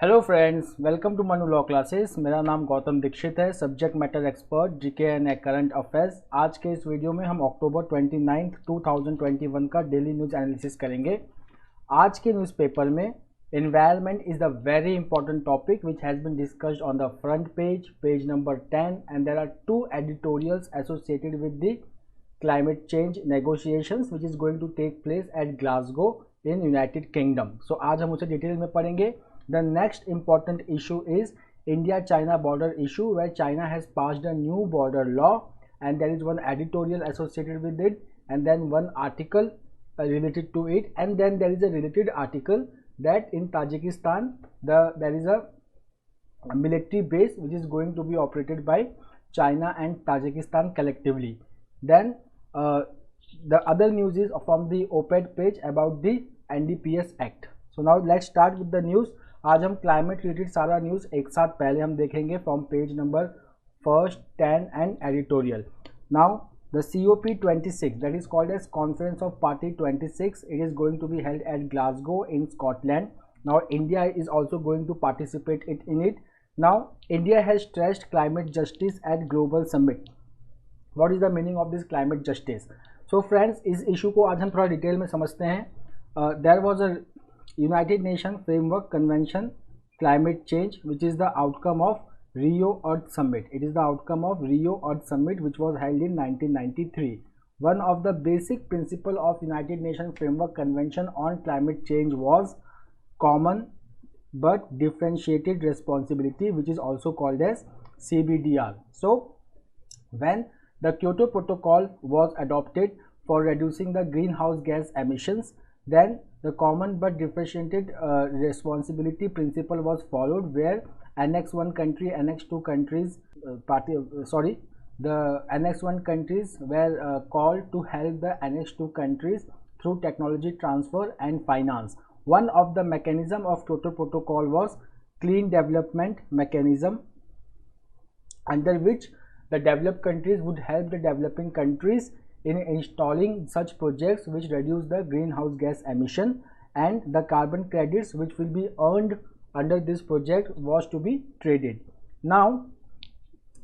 Hello friends, welcome to Manu law classes. मेरा नाम गौतम दीक्षित है, subject matter expert GK and current affairs. आज के इस वीडियो में हम अक्टूबर 29, 2021 का डेली न्यूज़ एनालिसिस करेंगे। आज के न्यूज़पेपर में environment is the very important topic which has been discussed on the front page number 10, and there are two editorials associated with the climate change negotiations which is going to take place at Glasgow in United Kingdom. So आज हम उसे detail में पढ़ेंगे. The next important issue is India-China border issue, where China has passed a new border law and there is one editorial associated with it, and then one article related to it, and then there is a related article that in Tajikistan there is a military base which is going to be operated by China and Tajikistan collectively. Then the other news is from the OPED page about the NDPS Act. So now let's start with the news. आज हम climate related सारा news एक साथ पहले हम देखेंगे from page number 1, 10 and editorial. Now the COP26, that is called as Conference of Party 26, it is going to be held at Glasgow in Scotland. Now India is also going to participate in it. Now India has stressed climate justice at Global Summit. What is the meaning of this climate justice? So friends, इस issue को आज हम थोड़ा detail में समझते हैं. There was a United Nations Framework Convention Climate Change, which is the outcome of Rio Earth Summit. It is the outcome of Rio Earth Summit, which was held in 1993. One of the basic principle of United Nations Framework Convention on Climate Change was common but differentiated responsibility, which is also called as CBDR. So when the Kyoto Protocol was adopted for reducing the greenhouse gas emissions, then the common but differentiated responsibility principle was followed, where Annex 1 country, Annex 2 countries, the Annex 1 countries were called to help the Annex 2 countries through technology transfer and finance. One of the mechanism of Kyoto Protocol was Clean Development Mechanism, under which the developed countries would help the developing countries in installing such projects which reduce the greenhouse gas emission, and the carbon credits which will be earned under this project was to be traded. Now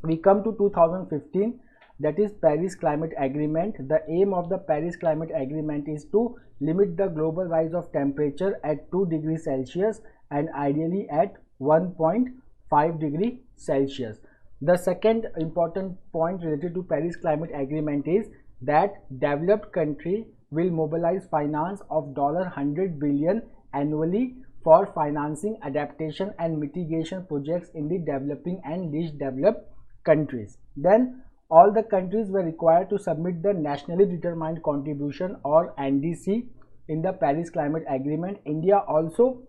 we come to 2015, that is Paris Climate Agreement. The aim of the Paris Climate Agreement is to limit the global rise of temperature at 2 degrees Celsius and ideally at 1.5 degrees Celsius. The second important point related to Paris Climate Agreement is that developed country will mobilize finance of $100 billion annually for financing adaptation and mitigation projects in the developing and least developed countries. Then all the countries were required to submit the nationally determined contribution, or NDC, in the Paris Climate Agreement. India also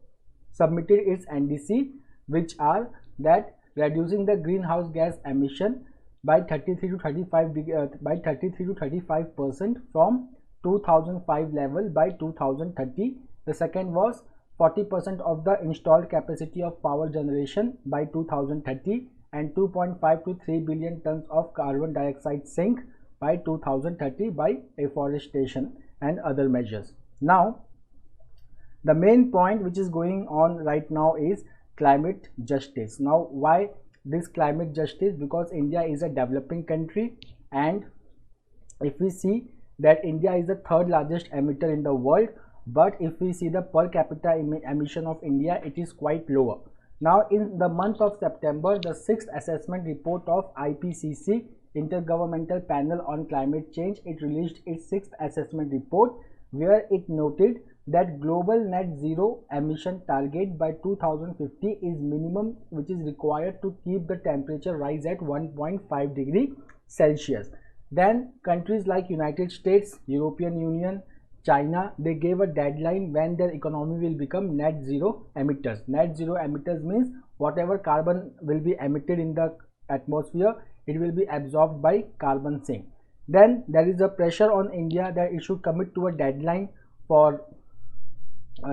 submitted its NDC, which are that reducing the greenhouse gas emission by 33 to 35% from 2005 level by 2030. The second was 40% of the installed capacity of power generation by 2030, and 2.5 to 3 billion tons of carbon dioxide sink by 2030 by afforestation and other measures. Now the main point which is going on right now is climate justice. Now why this climate justice? Because India is a developing country, and if we see that India is the third largest emitter in the world, but if we see the per capita emission of India, it is quite lower. Now in the month of September, the 6th assessment report of IPCC, Intergovernmental Panel on Climate Change, it released its 6th assessment report, where it noted that global net zero emission target by 2050 is minimum which is required to keep the temperature rise at 1.5 degree Celsius. Then countries like United States, European Union, China, they gave a deadline when their economy will become net zero emitters. Net zero emitters means whatever carbon will be emitted in the atmosphere, it will be absorbed by carbon sink. Then there is a pressure on India that it should commit to a deadline for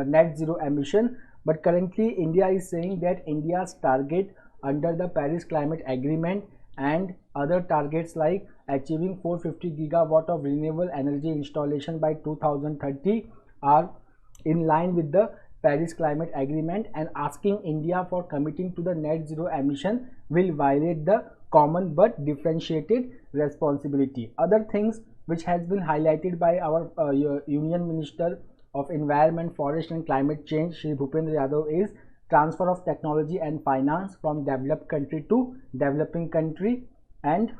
net zero emission, but currently India is saying that India's target under the Paris Climate Agreement and other targets like achieving 450 gigawatt of renewable energy installation by 2030 are in line with the Paris Climate Agreement and asking India for committing to the net zero emission will violate the common but differentiated responsibility. Other things which has been highlighted by our Union Minister of Environment, Forest and Climate Change, Shri Bhupendra Yadav, is transfer of technology and finance from developed country to developing country, and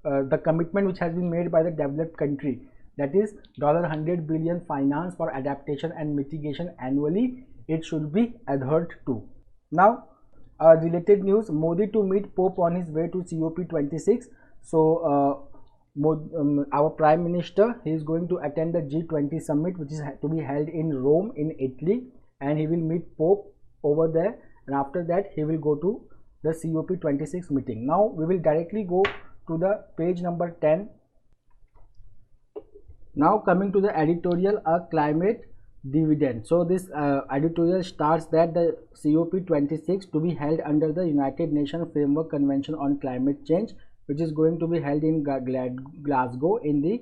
the commitment which has been made by the developed country, that is $100 billion finance for adaptation and mitigation annually, it should be adhered to. Now related news, Modi to meet Pope on his way to COP26. So our Prime Minister, he is going to attend the G20 summit which is to be held in Rome in Italy, and he will meet Pope over there, and after that he will go to the COP26 meeting. Now we will directly go to the page number 10. Now coming to the editorial, a climate dividend. So this editorial starts that the COP26 to be held under the United Nations Framework Convention on Climate Change, which is going to be held in Glasgow in the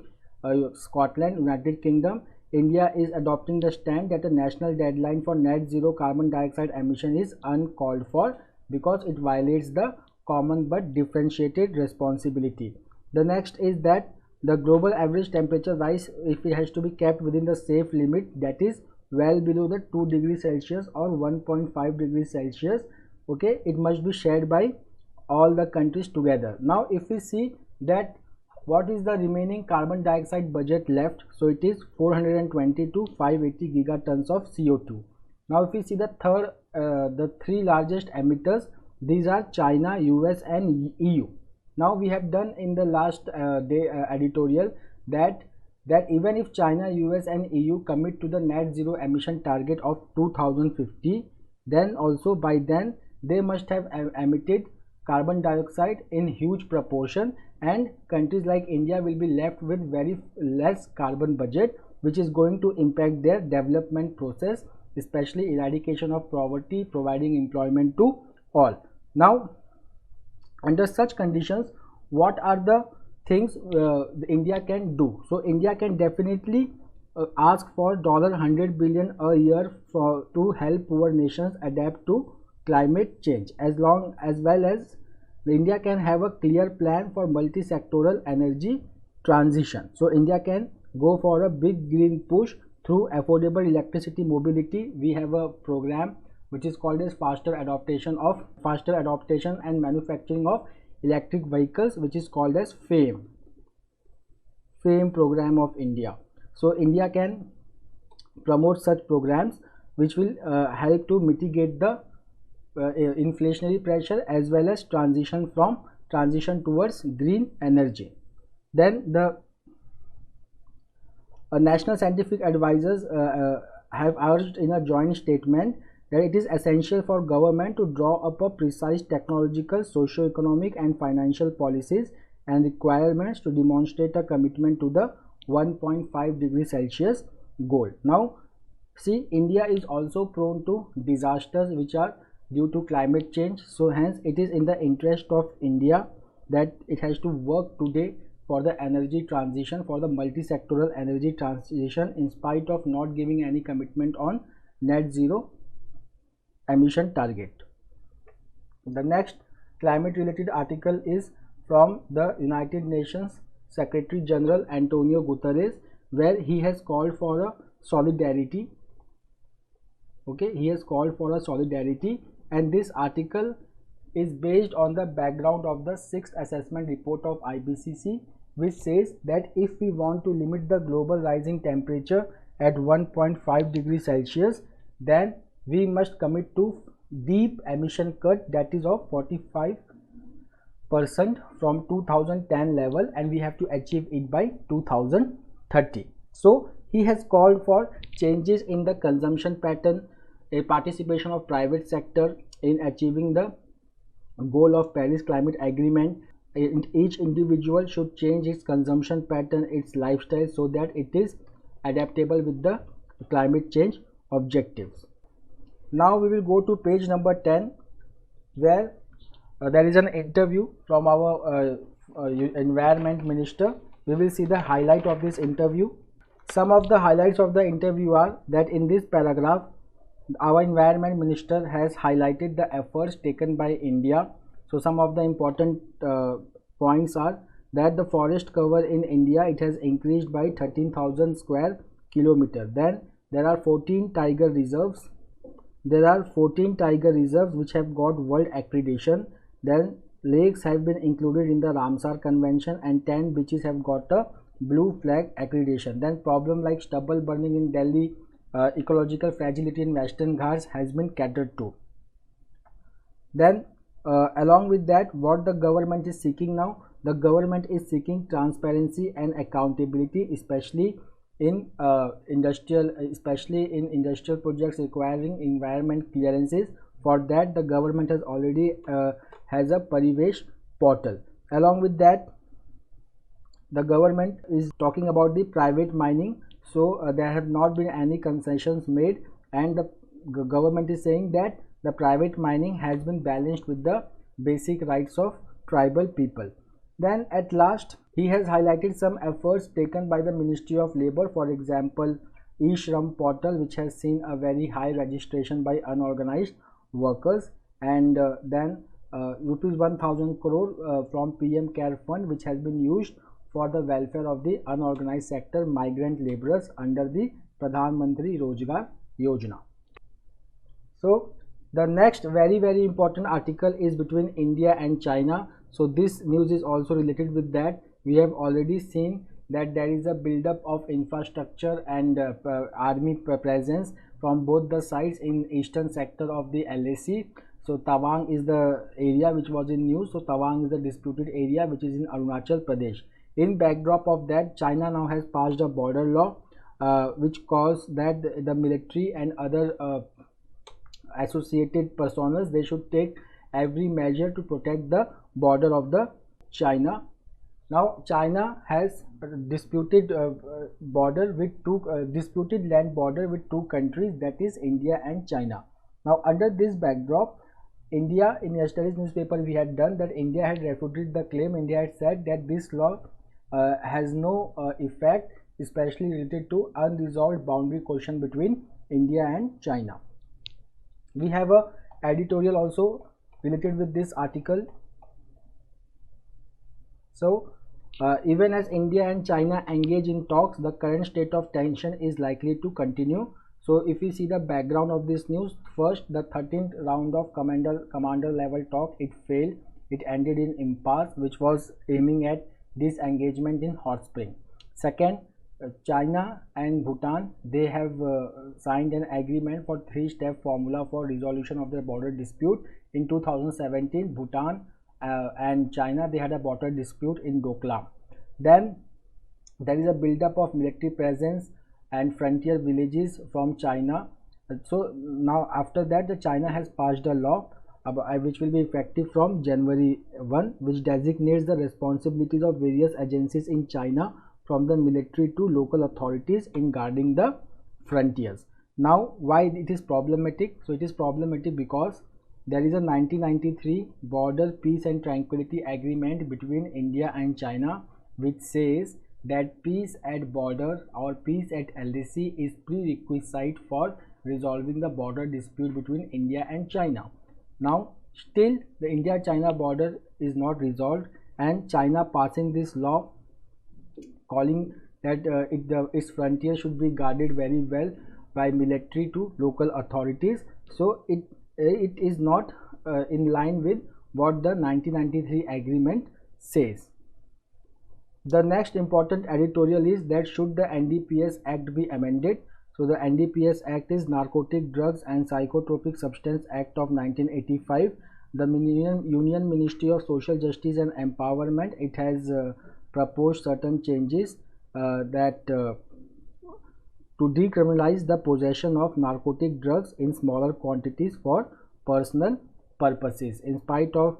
Scotland, United Kingdom. India is adopting the stand that a national deadline for net zero carbon dioxide emission is uncalled for because it violates the common but differentiated responsibility. The next is that the global average temperature rise, if it has to be kept within the safe limit, that is well below the 2 degrees Celsius or 1.5 degrees Celsius, okay, it must be shared by all the countries together. Now if we see that what is the remaining carbon dioxide budget left, so it is 420 to 580 gigatons of CO2. Now if we see the three largest emitters, these are China, US and EU. Now we have done in the last day editorial that even if China, US and EU commit to the net zero emission target of 2050, then also by then they must have emitted carbon dioxide in huge proportion, and countries like India will be left with very less carbon budget, which is going to impact their development process, especially eradication of poverty, providing employment to all. Now under such conditions, what are the things India can do? So India can definitely ask for $100 billion a year to help poor nations adapt to climate change, as well as India can have a clear plan for multi-sectoral energy transition. So India can go for a big green push through affordable electricity mobility. We have a program which is called as faster adoption and manufacturing of electric vehicles, which is called as FAME program of India. So India can promote such programs which will help to mitigate the inflationary pressure as well as transition towards green energy. Then the national scientific advisors have urged in a joint statement that it is essential for government to draw up a precise technological, socio-economic and financial policies and requirements to demonstrate a commitment to the 1.5 degrees Celsius goal. Now see, India is also prone to disasters which are due to climate change, so hence it is in the interest of India that it has to work today for the energy transition, for the multi-sectoral energy transition, in spite of not giving any commitment on net zero emission target. The next climate related article is from the United Nations Secretary General Antonio Guterres, where he has called for a solidarity. Okay, he has called for a solidarity, and this article is based on the background of the 6th assessment report of IPCC, which says that if we want to limit the global rising temperature at 1.5 degrees Celsius, then we must commit to deep emission cut, that is of 45% from 2010 level, and we have to achieve it by 2030. So he has called for changes in the consumption pattern, a participation of private sector in achieving the goal of Paris Climate Agreement. Each individual should change its consumption pattern, its lifestyle, so that it is adaptable with the climate change objectives. Now we will go to page number 10, where there is an interview from our environment minister. We will see the highlight of this interview. Some of the highlights of the interview are that in this paragraph, Our environment minister has highlighted the efforts taken by India. So some of the important points are that the forest cover in India, it has increased by 13,000 square kilometer. Then there are 14 tiger reserves. There are 14 tiger reserves which have got world accreditation. Then lakes have been included in the Ramsar Convention, and 10 beaches have got a blue flag accreditation. Then problem like stubble burning in Delhi, ecological fragility in Western Ghats has been catered to. Then along with that, what the government is seeking now, the government is seeking transparency and accountability, especially in industrial projects requiring environment clearances. For that, the government has already has a Parivesh portal. Along with that, the government is talking about the private mining. So there have not been any concessions made, and the government is saying that the private mining has been balanced with the basic rights of tribal people. Then at last, he has highlighted some efforts taken by the Ministry of Labor. For example, e-Shram portal, which has seen a very high registration by unorganized workers, and then rupees 1000 crore from PM Care Fund, which has been used for the welfare of the unorganized sector migrant laborers under the Pradhan Mantri Rozgar Yojana. So the next very important article is between India and China. So this news is also related with that. We have already seen that there is a build-up of infrastructure and army presence from both the sides in eastern sector of the LAC. So Tawang is the area which was in news. So Tawang is the disputed area which is in Arunachal Pradesh. In backdrop of that, China now has passed a border law which caused that the military and other associated personas, they should take every measure to protect the border of the China. Now China has disputed border with disputed land border with two countries, that is India and China. Now under this backdrop, India, in yesterday's newspaper we had done that India had refuted the claim. India had said that this law has no effect, especially related to unresolved boundary question between India and China. We have a editorial also related with this article. So even as India and China engage in talks, the current state of tension is likely to continue. So if we see the background of this news, first, the 13th round of commander level talk, it failed. It ended in impasse, which was aiming at disengagement in hot spring. Second, China and Bhutan, they have signed an agreement for three-step formula for resolution of their border dispute. In 2017, Bhutan and China, they had a border dispute in Doklam. Then there is a build-up of military presence and frontier villages from China. So now after that, the China has passed a law which will be effective from January 1, which designates the responsibilities of various agencies in China, from the military to local authorities, in guarding the frontiers. Now why it is problematic? So it is problematic because there is a 1993 border peace and tranquility agreement between India and China, which says that peace at border or peace at LAC is prerequisite for resolving the border dispute between India and China. Now still the India-China border is not resolved, and China passing this law calling that its frontier should be guarded very well by military to local authorities. So it is not in line with what the 1993 agreement says. The next important editorial is that should the NDPS Act be amended. So the NDPS Act is Narcotic Drugs and Psychotropic Substance Act of 1985. The Union Ministry of Social Justice and Empowerment, it has proposed certain changes that to decriminalize the possession of narcotic drugs in smaller quantities for personal purposes. In spite of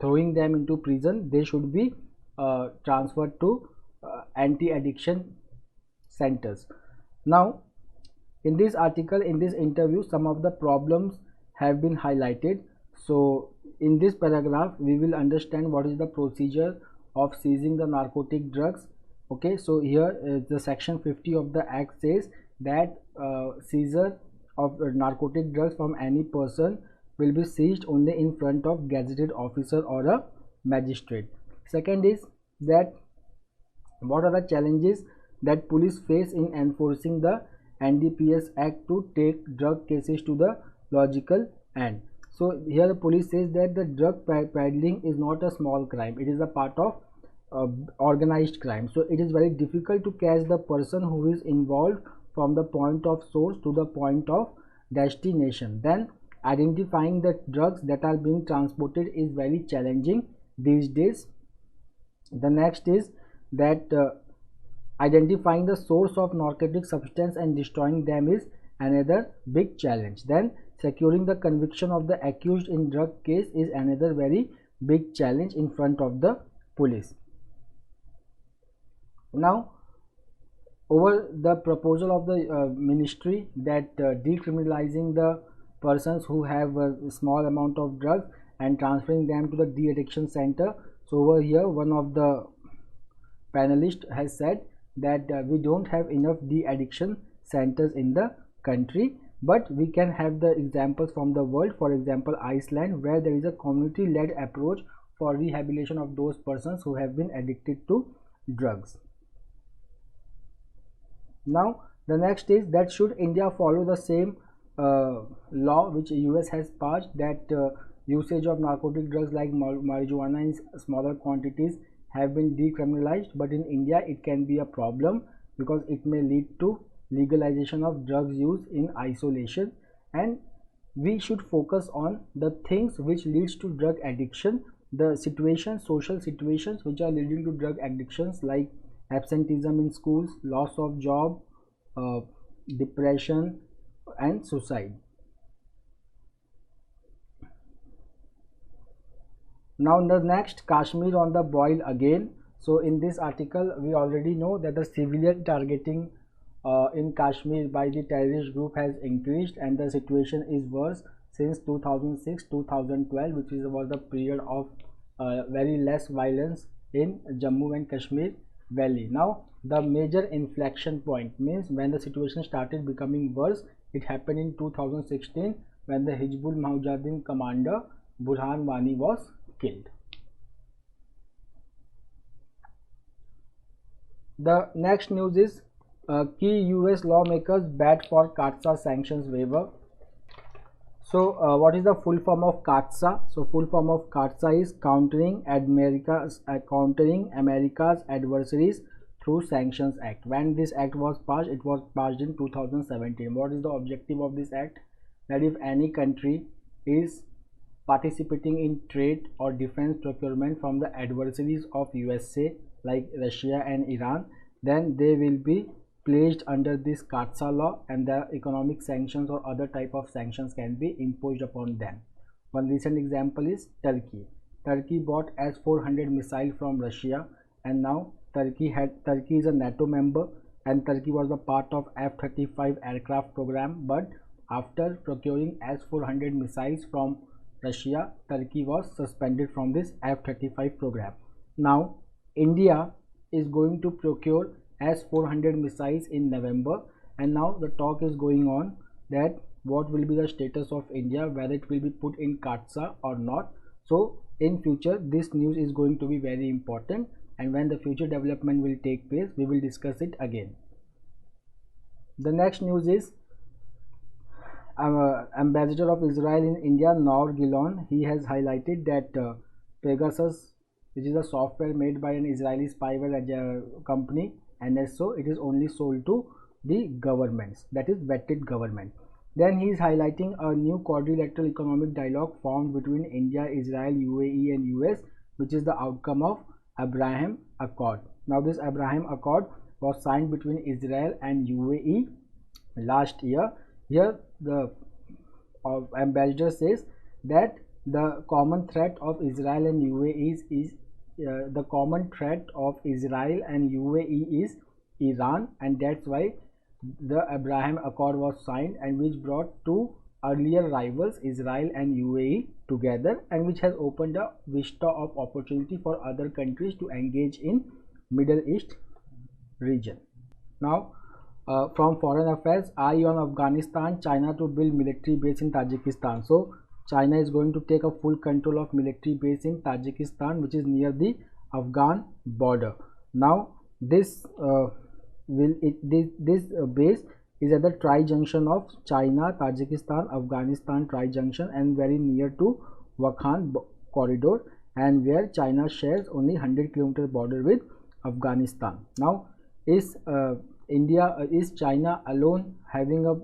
throwing them into prison, they should be transferred to anti-addiction centers. Now in this article, in this interview, some of the problems have been highlighted. So in this paragraph we will understand what is the procedure of seizing the narcotic drugs. Okay, so here the section 50 of the act says that seizure of narcotic drugs from any person will be seized only in front of gazetted officer or a magistrate. Second is that what are the challenges that police face in enforcing the NDPS Act to take drug cases to the logical end. So here the police says that the drug peddling is not a small crime, it is a part of organized crime. So it is very difficult to catch the person who is involved from the point of source to the point of destination. Then identifying the drugs that are being transported is very challenging these days. The next is that identifying the source of narcotic substance and destroying them is another big challenge. Then securing the conviction of the accused in drug case is another very big challenge in front of the police. Now, over the proposal of the ministry that decriminalizing the persons who have a small amount of drugs and transferring them to the de-addiction center. So over here one of the panelists has said that we don't have enough de-addiction centers in the country, but we can have the examples from the world. For example, Iceland, where there is a community-led approach for rehabilitation of those persons who have been addicted to drugs. Now the next is that should India follow the same law which US has passed, that usage of narcotic drugs like marijuana in smaller quantities have been decriminalized, but in India it can be a problem because it may lead to legalization of drugs use in isolation, and we should focus on the things which leads to drug addiction, the situations, social situations which are leading to drug addictions like absenteeism in schools, loss of job, depression and suicide. Now the next, Kashmir on the boil again. So in this article we already know that the civilian targeting in Kashmir by the terrorist group has increased, and the situation is worse since 2006-2012, which was the period of very less violence in Jammu and Kashmir Valley. Now the major inflection point means when the situation started becoming worse, it happened in 2016 when the Hizbul Mujahideen commander Burhan Wani was killed. The next news is key US lawmakers bat for CAATSA sanctions waiver. So what is the full form of CAATSA? So full form of CAATSA is countering America's adversaries through Sanctions Act. When this act was passed, it was passed in 2017. What is the objective of this act? That if any country is participating in trade or defense procurement from the adversaries of USA like Russia and Iran, then they will be placed under this CAATSA law, and the economic sanctions or other type of sanctions can be imposed upon them. One recent example is Turkey. Turkey bought S-400 missile from Russia, and now Turkey is a NATO member, and Turkey was a part of F-35 aircraft program, but after procuring S-400 missiles from Russia, Turkey was suspended from this F-35 program. Now India is going to procure S-400 missiles in November, and now the talk is going on that what will be the status of India, whether it will be put in CAATSA or not. So in future this news is going to be very important, and when the future development will take place, we will discuss it again. The next news is Ambassador of Israel in India, Nor Gilon, he has highlighted that Pegasus, which is a software made by an Israeli spyware company, NSO, it is only sold to the governments, that is vetted government. Then he is highlighting a new quadrilateral economic dialogue formed between India, Israel, UAE and US, which is the outcome of Abraham Accord. Now this Abraham Accord was signed between Israel and UAE last year. Here the ambassador says that the common threat of Israel and UAE is the common threat of Israel and UAE is Iran, and that's why the Abraham Accord was signed, and which brought two earlier rivals, Israel and UAE, together, and which has opened a vista of opportunity for other countries to engage in Middle East region. Now from Foreign Affairs, eye on Afghanistan, China to build military base in Tajikistan. So China is going to take a full control of military base in Tajikistan, which is near the Afghan border. Now this base is at the tri-junction of China, Tajikistan, Afghanistan tri-junction, and very near to Wakhan corridor, and where China shares only 100-kilometer border with Afghanistan. Now is China alone having a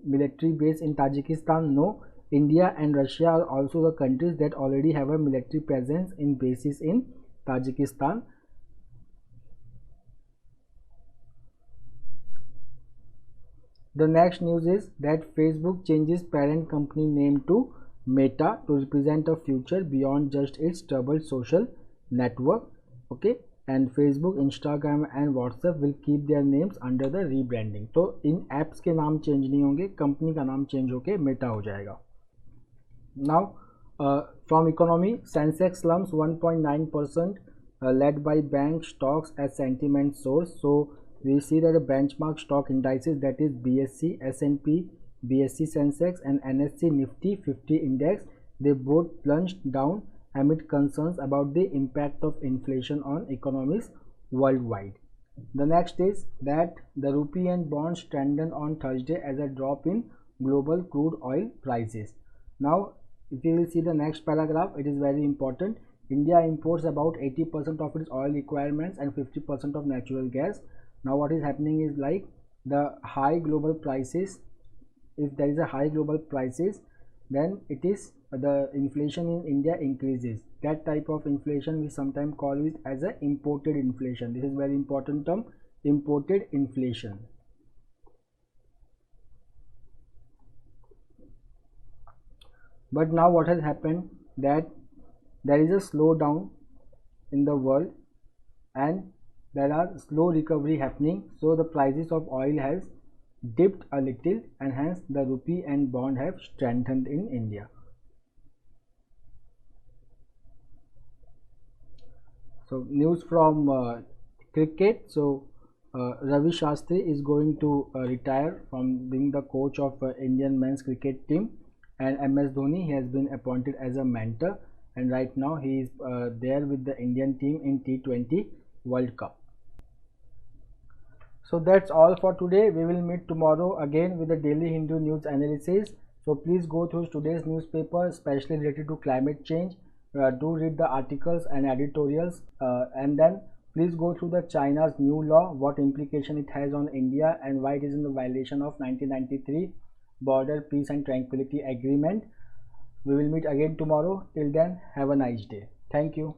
military base in Tajikistan? No. India and Russia are also the countries that already have a military presence in bases in Tajikistan. The next news is that Facebook changes parent company name to Meta to represent a future beyond just its troubled social network. Okay, and Facebook, Instagram and WhatsApp will keep their names under the rebranding. तो इन apps के नाम change नहीं होंगे, company का नाम change होके Meta हो जाएगा. Now from economy, Sensex slumps 1.9%, led by bank stocks as sentiment source. So we see that the benchmark stock indices, that is BSE, S&P, BSE Sensex and NSE Nifty 50 index, they both plunged down amid concerns about the impact of inflation on economies worldwide. The next is that the rupee and bonds strengthened on Thursday as a drop in global crude oil prices. Now if you will see the next paragraph, it is very important. India imports about 80% of its oil requirements and 50% of natural gas. Now what is happening is like the high global prices, if there is a high global prices, then it is the inflation in India increases. That type of inflation we sometimes call it as a imported inflation. This is very important term, imported inflation. But now what has happened, that there is a slowdown in the world and there are slow recovery happening, so the prices of oil has dipped a little and hence the rupee and bond have strengthened in India. So news from cricket. So Ravi Shastri is going to retire from being the coach of Indian men's cricket team, and MS Dhoni, he has been appointed as a mentor, and right now he is there with the Indian team in T20 World Cup. So that's all for today. We will meet tomorrow again with the daily Hindu news analysis. So please go through today's newspaper, especially related to climate change. Do read the articles and editorials, and then please go through the China's new law, what implication it has on India and why it is in the violation of 1993 Border Peace and Tranquility Agreement. We will meet again tomorrow. Till then, have a nice day. Thank you.